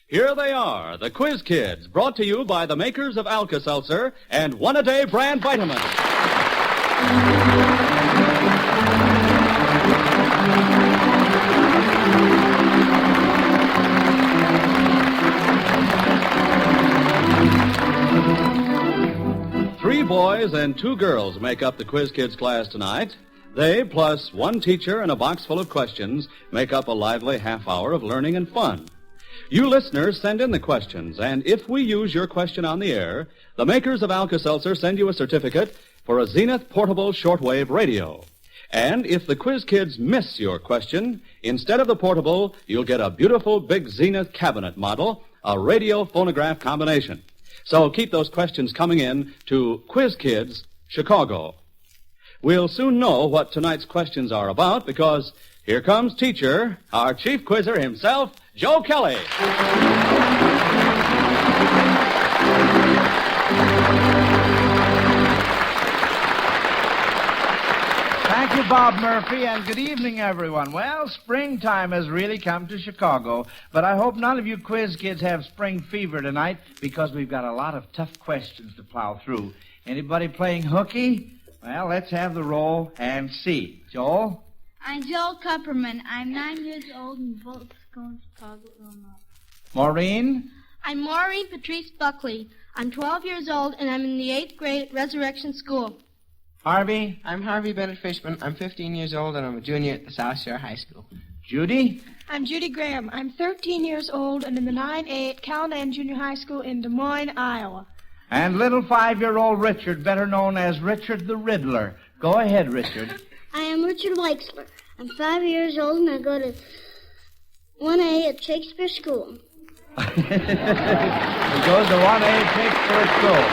Here they are, the Quiz Kids, brought to you by the makers of Alka-Seltzer and One-A-Day brand vitamins. Three boys and two girls make up the Quiz Kids class tonight. They, plus one teacher and a box full of questions, make up a lively half hour of learning and fun. You listeners send in the questions, and if we use your question on the air, the makers of Alka-Seltzer send you a certificate for a Zenith portable shortwave radio. And if the Quiz Kids miss your question, instead of the portable, you'll get a beautiful big Zenith cabinet model, a radio-phonograph combination. So keep those questions coming in to Quiz Kids, Chicago. We'll soon know what tonight's questions are about because here comes teacher, our chief quizzer himself, Joe Kelly. Thank you, Bob Murphy, and good evening, everyone. Well, springtime has really come to Chicago, but I hope none of you quiz kids have spring fever tonight because we've got a lot of tough questions to plow through. Anybody playing hooky? Well, let's have the roll and see. Joel? I'm Joel Kupperman. I'm 9 years old and vote going to Chicago, Illinois. Maureen? I'm Maureen Patrice Buckley. I'm 12 years old and I'm in the 8th grade at Resurrection School. Harvey? I'm Harvey Bennett Fishman. I'm 15 years old and I'm a junior at the South Shore High School. Judy? I'm Judy Graham. I'm 13 years old and in the 9-8 Callahan Junior High School in Des Moines, Iowa. And little 5-year-old Richard, better known as Richard the Riddler. Go ahead, Richard. I am Richard Weixler. I'm 5 years old and I go to 1A at Shakespeare School. He goes to 1A at Shakespeare School.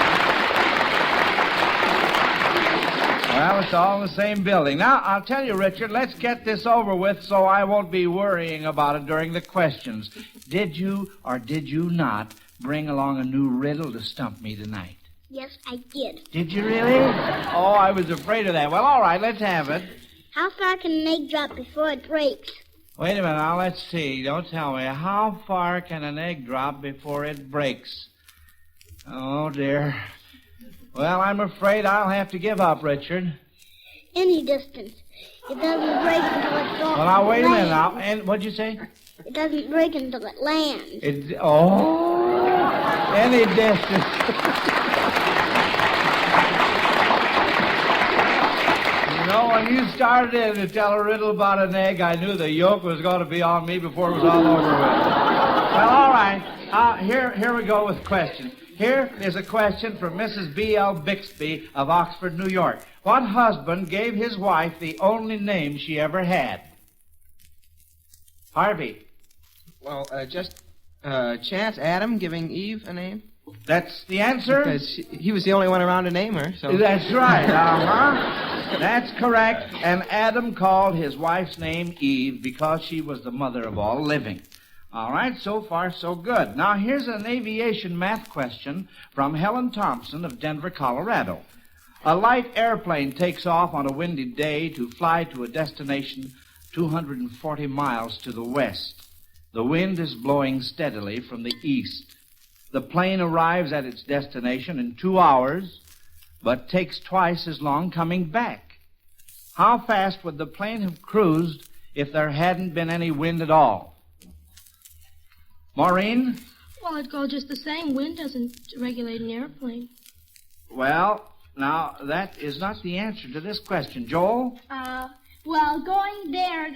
Well, it's all in the same building. Now, I'll tell you, Richard, let's get this over with so I won't be worrying about it during the questions. Did you or did you not bring along a new riddle to stump me tonight? Yes, I did. Did you really? Oh, I was afraid of that. Well, all right, let's have it. How far can an egg drop before it breaks? Wait a minute, now let's see. Don't tell me. How far can an egg drop before it breaks? Oh, dear. Well, I'm afraid I'll have to give up, Richard. Any distance. It doesn't break until it lands. Well, now, wait a minute now. And what'd you say? It doesn't break until it lands. Any distance. You know, when you started in to tell a riddle about an egg, I knew the yolk was going to be on me before it was all over with. Well, all right. Here we go with questions. Here is a question from Mrs. B.L. Bixby of Oxford, New York. What husband gave his wife the only name she ever had? Harvey. Well, just chance Adam giving Eve a name. That's the answer? Because he was the only one around to name her, so... That's right, That's correct. And Adam called his wife's name Eve because she was the mother of all living. All right, so far so good. Now, here's an aviation math question from Helen Thompson of Denver, Colorado. A light airplane takes off on a windy day to fly to a destination 240 miles to the west. The wind is blowing steadily from the east. The plane arrives at its destination in 2 hours, but takes twice as long coming back. How fast would the plane have cruised if there hadn't been any wind at all? Maureen? Well, it'd go just the same. Wind doesn't regulate an airplane. Well, now, that is not the answer to this question. Joel? Well, going there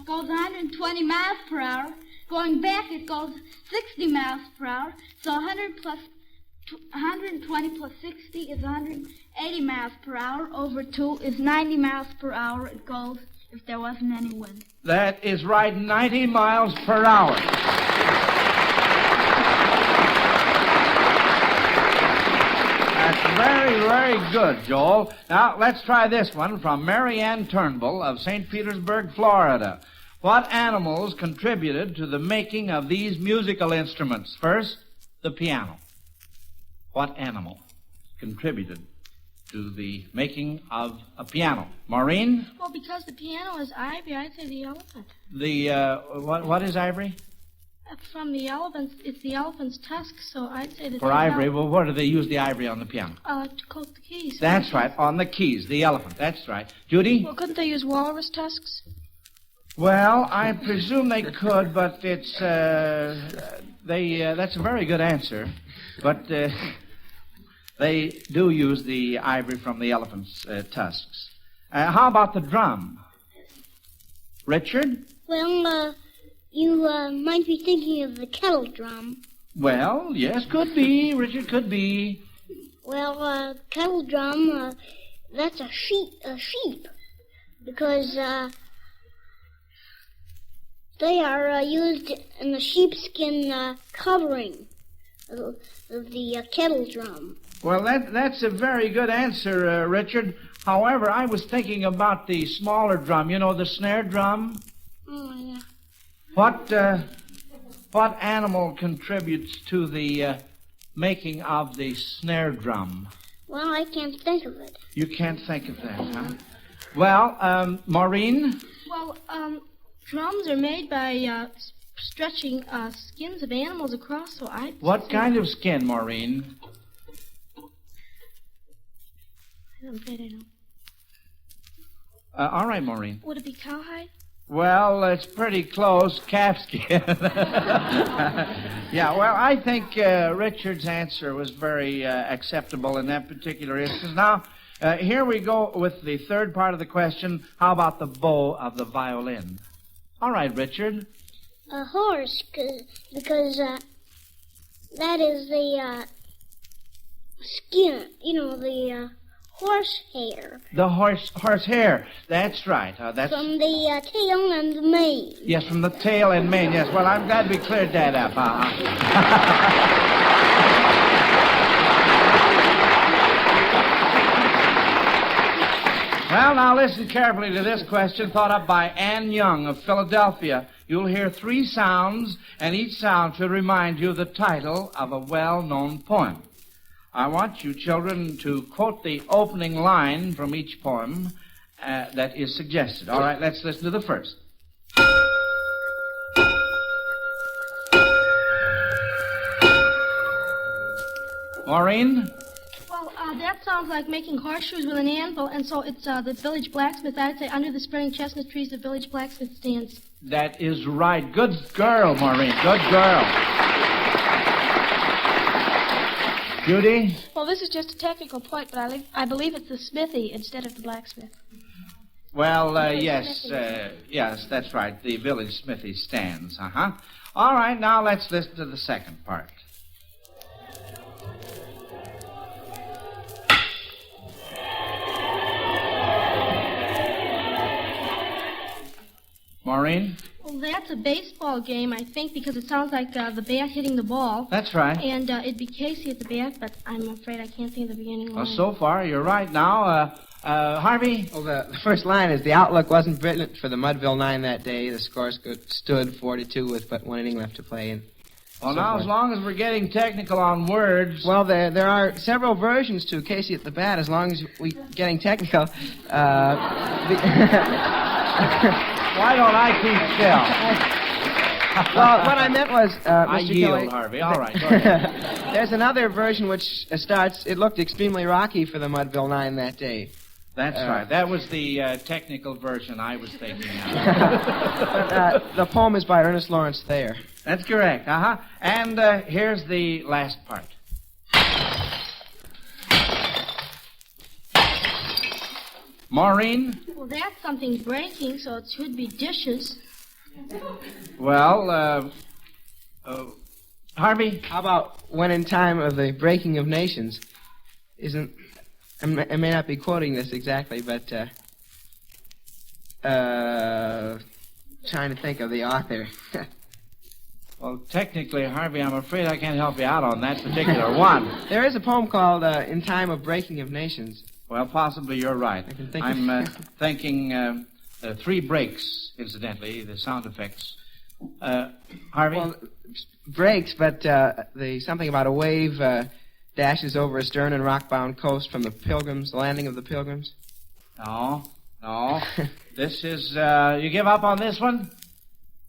goes 120 miles per hour. Going back, it goes 60 miles per hour. So 120 plus 60 is 180 miles per hour. Over 2 is 90 miles per hour. It goes if there wasn't any wind. That is right, 90 miles per hour. That's very, very good, Joel. Now, let's try this one from Mary Ann Turnbull of St. Petersburg, Florida. What animals contributed to the making of these musical instruments? First, the piano. What animal contributed to the making of a piano? Maureen? Well, because the piano is ivory, I'd say the elephant. What is ivory? From the elephants, it's the elephant's tusk, so I'd say that... For ivory, well, what do they use the ivory on the piano? To coat the keys. That's right, on the keys, the elephant, that's right. Judy? Well, couldn't they use walrus tusks? Well, I presume they could, but it's, that's a very good answer. But, they do use the ivory from the elephant's tusks. How about the drum? Richard? Well, you might be thinking of the kettle drum. Well, yes, could be, Richard, could be. Well, kettle drum, that's a sheep. Because, they are used in the sheepskin covering of the kettle drum. Well, that's a very good answer, Richard. However, I was thinking about the smaller drum, you know, the snare drum. Oh, yeah. What animal contributes to the making of the snare drum? Well, I can't think of it. You can't think of that, huh? Well, Maureen? Well, drums are made by stretching skins of animals across, so I... What kind of skin, Maureen? I'm afraid I don't. All right, Maureen. Would it be cowhide? Well, it's pretty close. Calfskin. Yeah, well, I think Richard's answer was very acceptable in that particular instance. Now, here we go with the third part of the question. How about the bow of the violin? All right, Richard. A horse, because that is the skin, you know, the horse hair. The horse hair. That's right. That's from the tail and the mane. Yes, from the tail and mane. Yes. Well, I'm glad we cleared that up. Well, now listen carefully to this question thought up by Ann Young of Philadelphia. You'll hear 3 sounds, and each sound should remind you of the title of a well-known poem. I want you children to quote the opening line from each poem that is suggested. All right, let's listen to the first. Maureen? Well, that sounds like making horseshoes with an anvil, and so it's the village blacksmith. I'd say under the spreading chestnut trees, the village blacksmith stands. That is right. Good girl, Maureen. Good girl. Judy? Well, this is just a technical point, but I believe it's the smithy instead of the blacksmith. Well, yes, that's right. The village smithy stands. Uh-huh. All right, now let's listen to the second part. Maureen? Well, that's a baseball game, I think, because it sounds like the bat hitting the ball. That's right. And it'd be Casey at the bat, but I'm afraid I can't think of the beginning line. Well, so far, you're right. Now, Harvey? Well, the first line is, the outlook wasn't brilliant for the Mudville 9 that day. The score stood 42 with but 1 inning left to play. And well, now, as long as we're getting technical on words... Well, there are several versions to Casey at the bat, as long as we're getting technical. Why don't I keep still? Well, what I meant was, Mr. I yield, Kelly, Harvey. All right, go ahead. There's another version which starts, it looked extremely rocky for the Mudville 9 that day. That's right. That was the technical version I was thinking of. But, the poem is by Ernest Lawrence Thayer. That's correct. Uh-huh. And here's the last part. Maureen? Well, that's something breaking, so it should be dishes. Well, Harvey? How about when in time of the breaking of nations? I may not be quoting this exactly, but, trying to think of the author. Well, technically, Harvey, I'm afraid I can't help you out on that particular one. There is a poem called In Time of Breaking of Nations. Well, possibly you're right. I'm thinking 3 breaks, incidentally, the sound effects. Harvey? Well, breaks, but something about a wave dashes over a stern and rock-bound coast from the landing of the Pilgrims. No. This is, you give up on this one?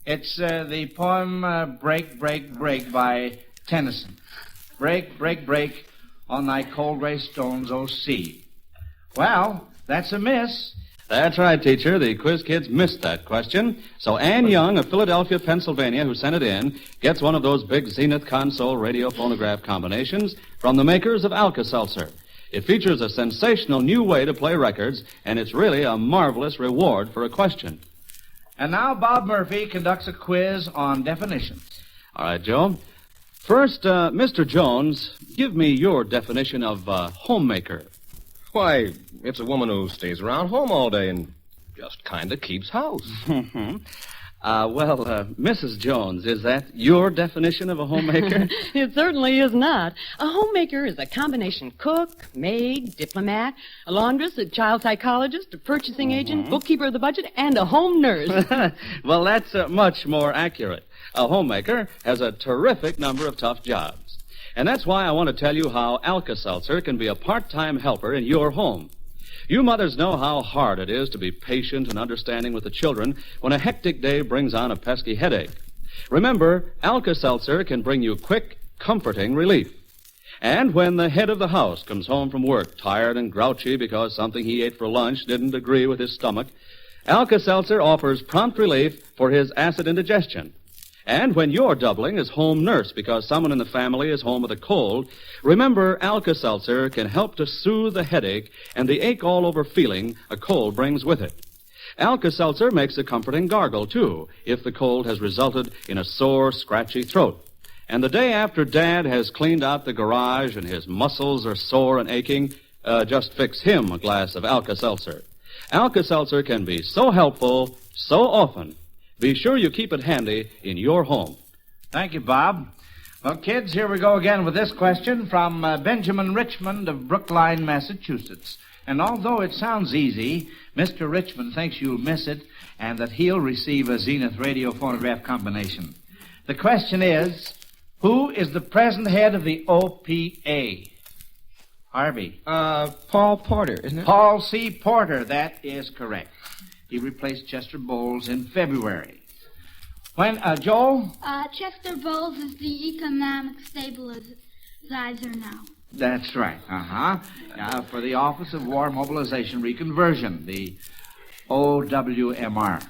It's the poem Break, Break, Break by Tennyson. Break, break, break on thy cold gray stones, O sea. Well, that's a miss. That's right, teacher. The quiz kids missed that question. So Ann Young of Philadelphia, Pennsylvania, who sent it in, gets one of those big Zenith console radio phonograph combinations from the makers of Alka-Seltzer. It features a sensational new way to play records, and it's really a marvelous reward for a question. And now Bob Murphy conducts a quiz on definitions. All right, Joe. First, Mr. Jones, give me your definition of homemaker. Why, it's a woman who stays around home all day and just kind of keeps house. Mrs. Jones, is that your definition of a homemaker? It certainly is not. A homemaker is a combination cook, maid, diplomat, a laundress, a child psychologist, a purchasing agent, bookkeeper of the budget, and a home nurse. Well, that's much more accurate. A homemaker has a terrific number of tough jobs. And that's why I want to tell you how Alka-Seltzer can be a part-time helper in your home. You mothers know how hard it is to be patient and understanding with the children when a hectic day brings on a pesky headache. Remember, Alka-Seltzer can bring you quick, comforting relief. And when the head of the house comes home from work tired and grouchy because something he ate for lunch didn't agree with his stomach, Alka-Seltzer offers prompt relief for his acid indigestion. And when you're doubling as home nurse because someone in the family is home with a cold, remember Alka-Seltzer can help to soothe the headache and the ache-all-over feeling a cold brings with it. Alka-Seltzer makes a comforting gargle, too, if the cold has resulted in a sore, scratchy throat. And the day after Dad has cleaned out the garage and his muscles are sore and aching, just fix him a glass of Alka-Seltzer. Alka-Seltzer can be so helpful so often. Be sure you keep it handy in your home. Thank you, Bob. Well, kids, here we go again with this question from Benjamin Richmond of Brookline, Massachusetts. And although it sounds easy, Mr. Richmond thinks you'll miss it and that he'll receive a Zenith radio phonograph combination. The question is, who is the present head of the OPA? Harvey. Paul Porter, isn't it? Paul C. Porter, that is correct. He replaced Chester Bowles in February. When, Joel? Chester Bowles is the economic stabilizer now. That's right, for the Office of War Mobilization Reconversion, the OWMR.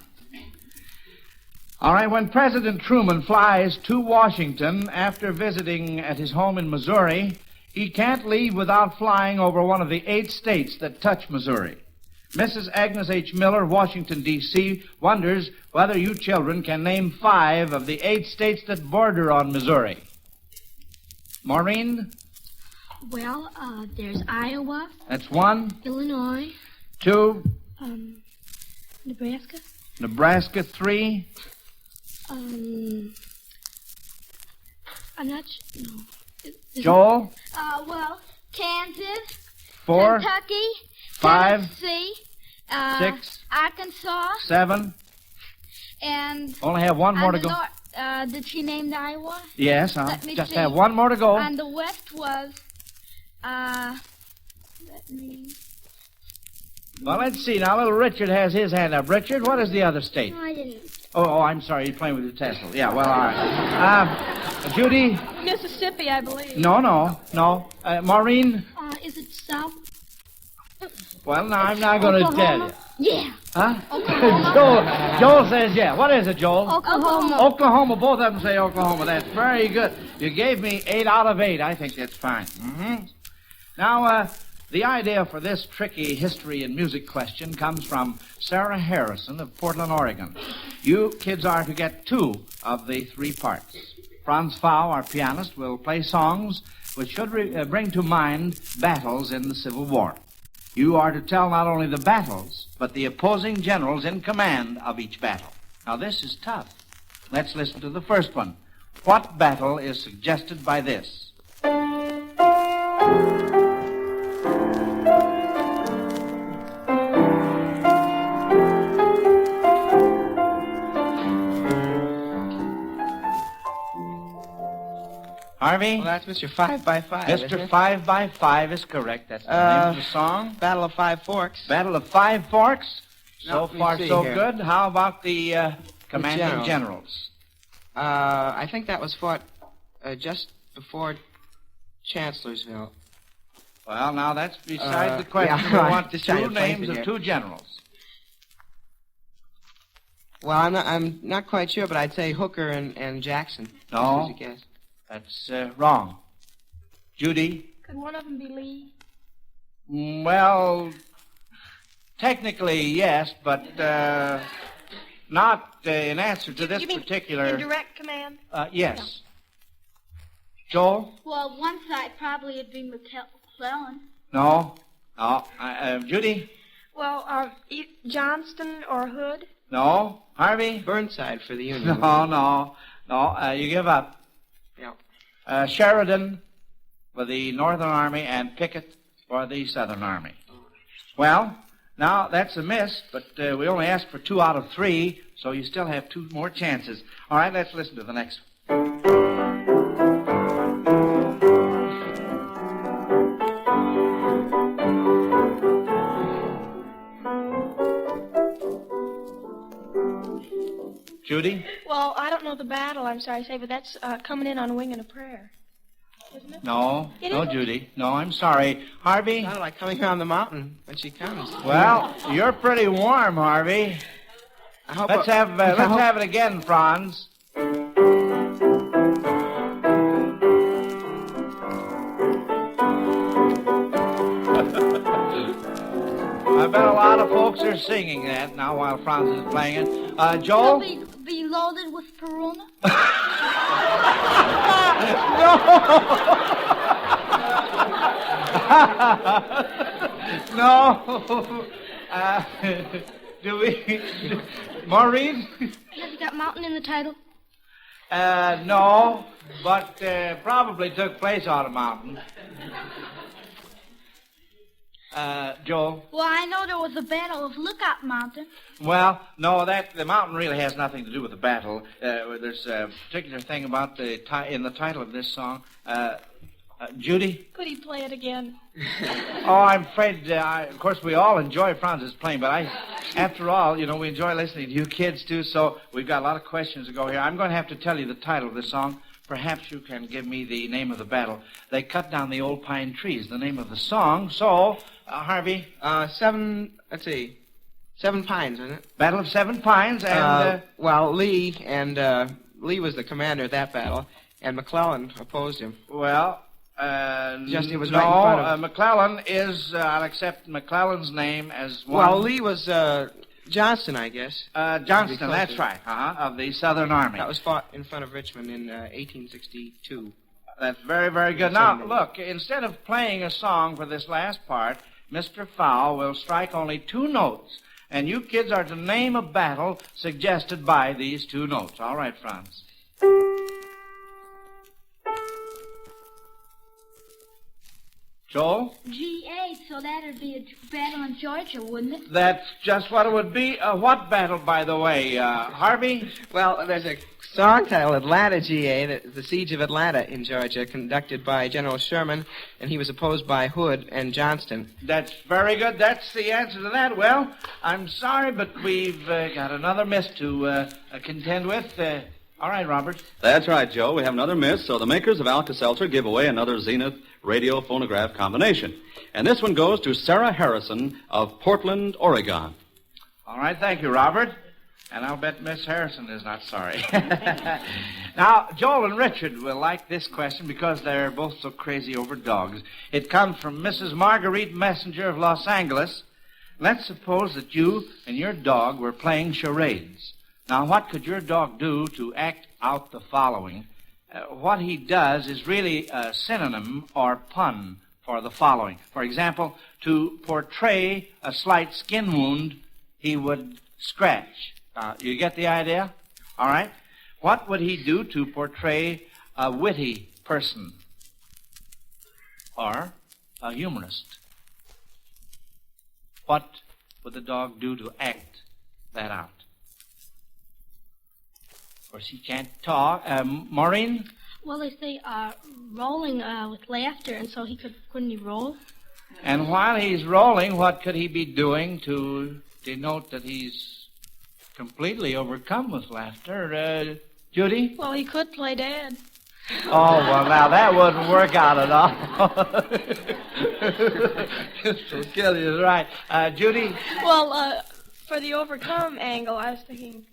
All right, when President Truman flies to Washington after visiting at his home in Missouri, he can't leave without flying over one of the 8 states that touch Missouri. Mrs. Agnes H. Miller, Washington, D.C., wonders whether you children can name 5 of the 8 states that border on Missouri. Maureen? Well, there's Iowa. That's 1. Illinois. 2. Nebraska. Nebraska, 3. I'm not sure. No. Joel? Kansas. 4. Kentucky. 5. Tennessee. 6. Arkansas. 7. And... Only have 1 more to go. Did she name the Iowa? Yes, Let me just see. have 1 more to go. And the West was... let me... Well, let's see. Now, little Richard has his hand up. Richard, what is the other state? No, I didn't. Oh, I'm sorry. You're playing with your Tesla. Yeah, well, all right. Judy? Mississippi, I believe. No. Maureen? Is it South? Well, now, I'm not going to tell you. Yeah. Huh? Joel says yeah. What is it, Joel? Oklahoma. Oklahoma. Both of them say Oklahoma. That's very good. You gave me 8 out of 8. I think that's fine. Now, the idea for this tricky history and music question comes from Sarah Harrison of Portland, Oregon. You kids are to get 2 of the 3 parts. Franz Fau, our pianist, will play songs which should bring to mind battles in the Civil War. You are to tell not only the battles, but the opposing generals in command of each battle. Now, this is tough. Let's listen to the first one. What battle is suggested by this? Harvey? Well, that's Mr. 5x5. Mr. 5x5 is correct. That's the name of the song. Battle of 5 Forks. Battle of 5 Forks. So Let me far, see so here. good. How about the commanding generals? I think that was fought just before Chancellorsville. Well, now that's beside the question. Yeah, We want just trying two to place names it of here. two generals. Well, I'm not quite sure, but I'd say Hooker and Jackson. No. Just as a guess. That's wrong. Judy? Could one of them be Lee? Well, technically, yes, but not in answer to this You mean particular... in direct command? Yes. Joel? Well, one side probably would be McClellan. No. Judy? Well, Johnston or Hood? No. Harvey? Burnside for the Union. No. You give up. Yeah. Sheridan for the Northern Army and Pickett for the Southern Army. Well, now that's a miss, but we only asked for 2 out of 3, so you still have 2 more chances. All right, let's listen to the next one. Judy? Well, I don't know the battle, I'm sorry to say, but that's coming in on Wing and a Prayer. Isn't it? No, It no, isn't? Judy. No, I'm sorry. Harvey? Sounded like coming down the mountain when she comes. Well, you're pretty warm, Harvey. I hope Let's have it again, Franz. I bet a lot of folks are singing that now while Franz is playing it. Joel? Will be loaded with Peruna? No. Do we... Maureen? Has it got mountain in the title? No, but probably took place on a mountain. Joel? Well, I know there was a battle of Lookout Mountain. Well, no, the mountain really has nothing to do with the battle. There's a particular thing about in the title of this song. Judy? Could he play it again? Oh, I'm afraid, of course, we all enjoy Franz's playing, but after all, we enjoy listening to you kids, too, so we've got a lot of questions to go here. I'm going to have to tell you the title of this song. Perhaps you can give me the name of the battle. They cut down the old pine trees, the name of the song. So, Harvey? 7 Pines, isn't it? Battle of 7 Pines, and... Well, Lee was the commander at that battle, and McClellan opposed him. Well... Just it was no, right in front of... McClellan is... I'll accept McClellan's name as one... Well, Lee was Johnston, I guess. Johnston, that's right, of the Southern Army. That was fought in front of Richmond in 1862. That's very, very good. Now, look, instead of playing a song for this last part, Mr. Fowl will strike only 2 notes, and you kids are to name a battle suggested by these 2 notes. All right, Franz. Joel? G8, so that'd be a battle in Georgia, wouldn't it? That's just what it would be. What battle, by the way? Harvey? Well, there's a song titled Atlanta, GA, the Siege of Atlanta in Georgia, conducted by General Sherman, and he was opposed by Hood and Johnston. That's very good. That's the answer to that. Well, I'm sorry, but we've got another miss to contend with. All right, Robert. That's right, Joe. We have another miss, so the makers of Alka-Seltzer give away another Zenith radio phonograph combination. And this one goes to Sarah Harrison of Portland, Oregon. All right, thank you, Robert. And I'll bet Miss Harrison is not sorry. Now, Joel and Richard will like this question because they're both so crazy over dogs. It comes from Mrs. Marguerite Messenger of Los Angeles. Let's suppose that you and your dog were playing charades. Now, what could your dog do to act out the following? What he does is really a synonym or pun for the following. For example, to portray a slight skin wound, he would scratch. You get the idea? All right. What would he do to portray a witty person or a humorist? What would the dog do to act that out? Of course, he can't talk. Maureen? Well, they say rolling with laughter, and so couldn't he roll? And while he's rolling, what could he be doing to denote that he's completely overcome with laughter. Judy? Well, he could play Dad. Oh, well, now that wouldn't work out at all. So Kelly is right. Judy? Well, for the overcome angle, I was thinking...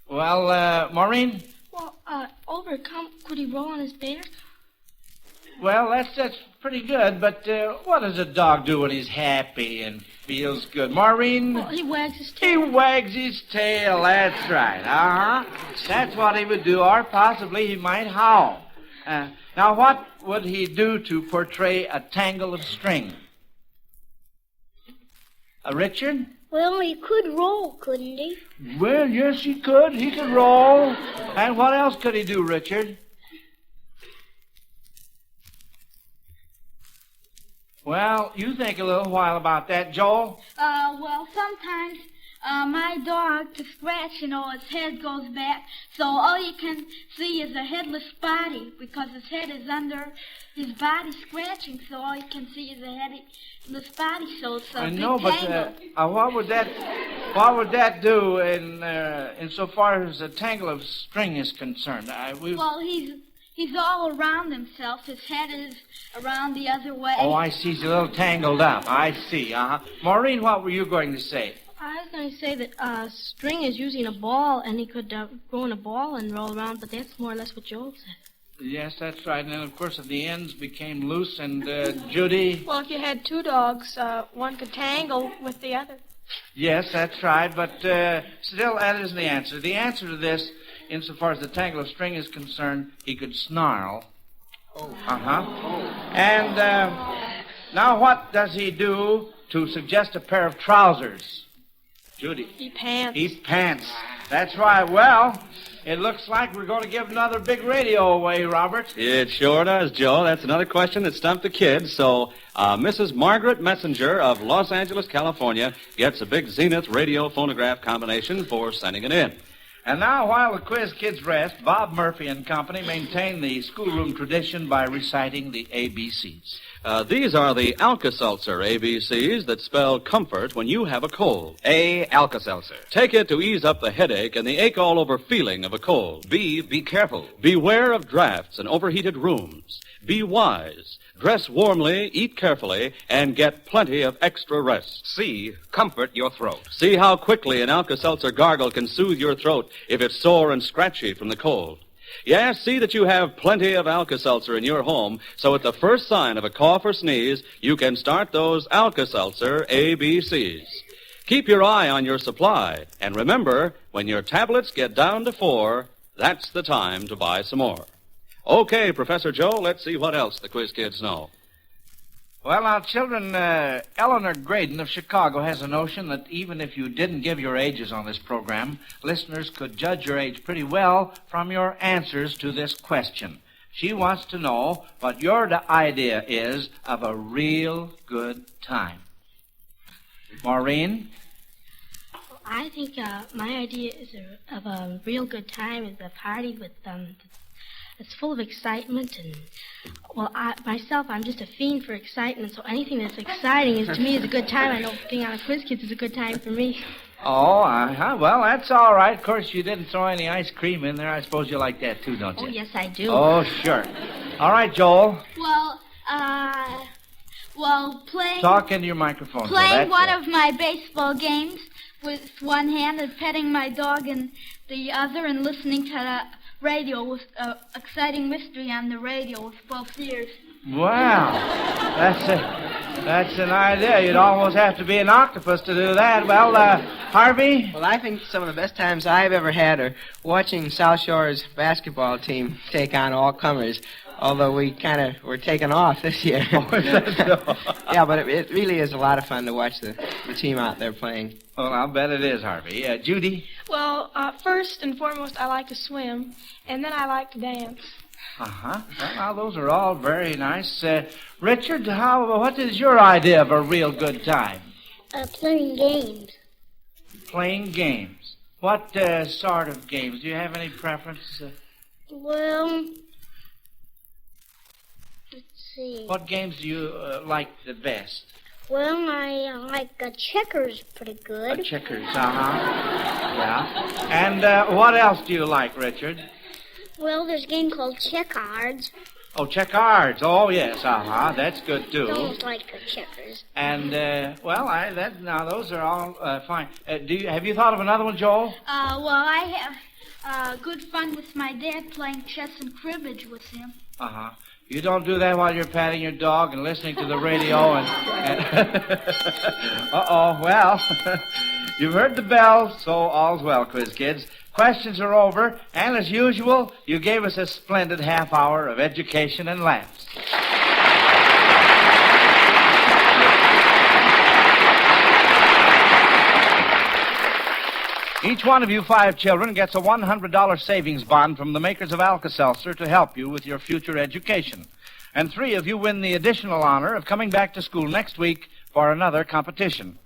Well, Maureen? Well, overcome, could he roll on his back? Well, that's pretty good, but what does a dog do when he's happy and feels good? Maureen? Well, he wags his tail. He wags his tail, that's right. That's what he would do, or possibly he might howl. Now, what would he do to portray a tangle of string? Richard? Well, he could roll, couldn't he? Well, yes, he could. He could roll. And what else could he do, Richard? Well, you think a little while about that, Joel. Well, sometimes my dog, to scratch, his head goes back, so all you can see is a headless body, because his head is under his body scratching, so all you can see is a headless body, so it's a I big know, but tangle. what would that do in so far as a tangle of string is concerned? Well, he's all around himself. His head is around the other way. Oh, I see. He's a little tangled up. I see. Maureen, what were you going to say? I was going to say that string is using a ball, and he could go in a ball and roll around, but that's more or less what Joel said. Yes, that's right. And then, of course, if the ends became loose, and Judy? Well, if you had two dogs, one could tangle with the other. Yes, that's right, but still, that isn't the answer. The answer to this, insofar as the tangle of string is concerned, he could snarl. Oh. And now what does he do to suggest a pair of trousers? Judy? He pants. He pants. That's right. Well, it looks like we're going to give another big radio away, Robert. It sure does, Joe. That's another question that stumped the kids. So, Mrs. Margaret Messenger of Los Angeles, California, gets a big Zenith radio phonograph combination for sending it in. And now, while the quiz kids rest, Bob Murphy and company maintain the schoolroom tradition by reciting the ABCs. These are the Alka-Seltzer ABCs that spell comfort when you have a cold. A, Alka-Seltzer. Take it to ease up the headache and the ache-all-over feeling of a cold. B, be careful. Beware of drafts and overheated rooms. Be wise. Dress warmly, eat carefully, and get plenty of extra rest. C, comfort your throat. See how quickly an Alka-Seltzer gargle can soothe your throat if it's sore and scratchy from the cold. Yes, see that you have plenty of Alka-Seltzer in your home, so at the first sign of a cough or sneeze, you can start those Alka-Seltzer ABCs. Keep your eye on your supply, and remember, when your tablets get down to 4, that's the time to buy some more. Okay, Professor Joe, let's see what else the quiz kids know. Well, now, children, Eleanor Graydon of Chicago has a notion that even if you didn't give your ages on this program, listeners could judge your age pretty well from your answers to this question. She wants to know what your idea is of a real good time. Maureen? Well, I think my idea of a real good time is a party with it's full of excitement, and well, I'm just a fiend for excitement, so anything that's exciting to me is a good time. I know being on a Quiz Kids is a good time for me. Oh, well, that's all right. Of course, you didn't throw any ice cream in there. I suppose you like that too, don't you? Oh, yes, I do. Oh, sure. All right, Joel. Well, playing... Talk into your microphone. Playing one of my baseball games with one hand and petting my dog in the other and listening to the radio with exciting mystery on the radio with both ears. Wow. That's an idea. You'd almost have to be an octopus to do that. Well, Harvey? Well, I think some of the best times I've ever had are watching South Shore's basketball team take on all comers, although we kind of were taken off this year. Oh, is that so? Yeah, but it really is a lot of fun to watch the team out there playing. Well, I'll bet it is, Harvey. Judy? Well, first and foremost, I like to swim, and then I like to dance. Uh-huh. Well, now, those are all very nice. Richard, what is your idea of a real good time? Playing games. Playing games. What sort of games? Do you have any preference? Well, let's see. What games do you like the best? Well, I like checkers pretty good. Checkers, yeah. And what else do you like, Richard? Well, there's a game called checkers. Oh, checkers. Oh, yes, that's good, too. Don't like checkers. And, those are all fine. Have you thought of another one, Joel? I have good fun with my dad playing chess and cribbage with him. You don't do that while you're patting your dog and listening to the radio and... Uh-oh, well, you've heard the bell, so all's well, Quiz Kids. Questions are over, and as usual, you gave us a splendid half hour of education and laughs. Each one of you 5 children gets a $100 savings bond from the makers of Alka-Seltzer to help you with your future education. And 3 of you win the additional honor of coming back to school next week for another competition.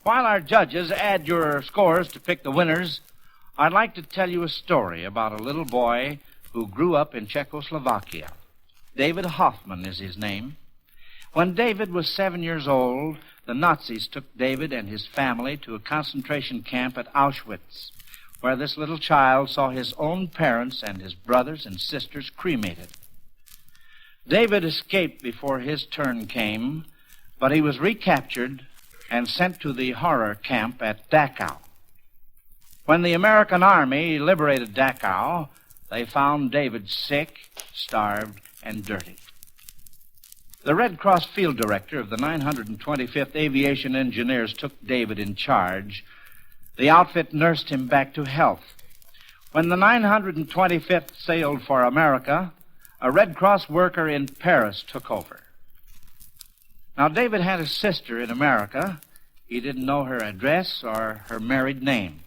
While our judges add your scores to pick the winners, I'd like to tell you a story about a little boy who grew up in Czechoslovakia. David Hoffman is his name. When David was 7 years old, the Nazis took David and his family to a concentration camp at Auschwitz, where this little child saw his own parents and his brothers and sisters cremated. David escaped before his turn came, but he was recaptured and sent to the horror camp at Dachau. When the American Army liberated Dachau, they found David sick, starved, and dirty. The Red Cross field director of the 925th Aviation Engineers took David in charge. The outfit nursed him back to health. When the 925th sailed for America, a Red Cross worker in Paris took over. Now, David had a sister in America. He didn't know her address or her married name.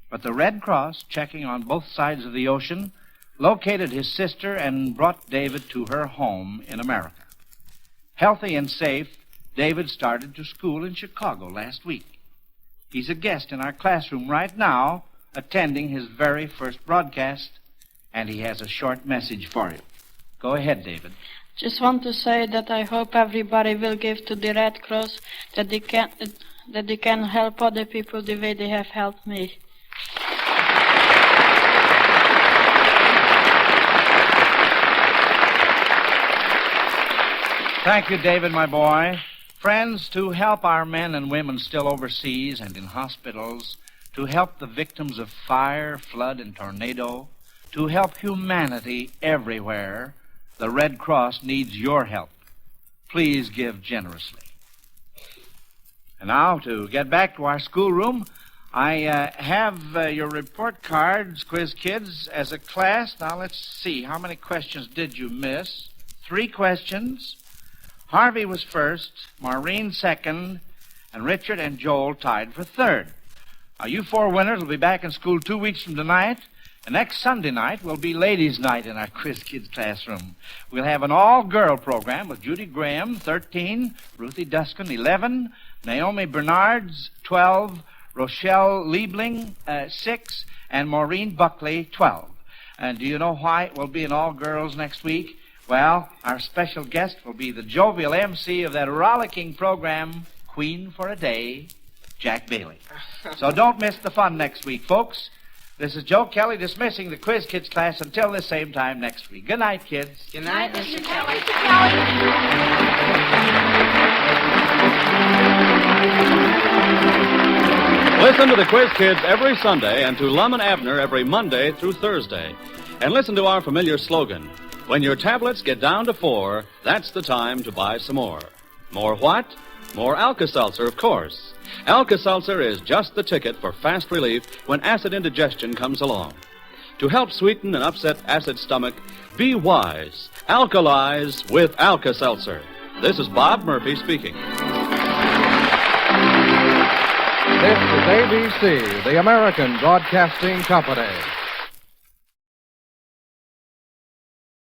But the Red Cross, checking on both sides of the ocean, located his sister and brought David to her home in America. Healthy and safe, David started to school in Chicago last week. He's a guest in our classroom right now, attending his very first broadcast, and he has a short message for you. Go ahead, David. Just want to say that I hope everybody will give to the Red Cross, that they can help other people the way they have helped me. Thank you, David, my boy. Friends, to help our men and women still overseas and in hospitals, to help the victims of fire, flood, and tornado, to help humanity everywhere, the Red Cross needs your help. Please give generously. And now, to get back to our schoolroom, I have your report cards, Quiz Kids, as a class. Now, let's see. How many questions did you miss? 3 questions. Harvey was first, Maureen second, and Richard and Joel tied for third. Now, you 4 winners will be back in school 2 weeks from tonight. And next Sunday night will be Ladies' Night in our Quiz Kids classroom. We'll have an all-girl program with Judy Graham, 13, Ruthie Duskin, 11, Naomi Bernards, 12, Rochelle Liebling, 6, and Maureen Buckley, 12. And do you know why it will be an all-girls next week? Well, our special guest will be the jovial MC of that rollicking program, Queen for a Day, Jack Bailey. So don't miss the fun next week, folks. This is Joe Kelly dismissing the Quiz Kids class until the same time next week. Good night, kids. Good night, Mr. Kelly. Listen to the Quiz Kids every Sunday and to Lum and Abner every Monday through Thursday. And listen to our familiar slogan, when your tablets get down to 4, that's the time to buy some more. More what? More Alka-Seltzer, of course. Alka-Seltzer is just the ticket for fast relief when acid indigestion comes along. To help sweeten an upset acid stomach, be wise. Alkalize with Alka-Seltzer. This is Bob Murphy speaking. This is ABC, the American Broadcasting Company.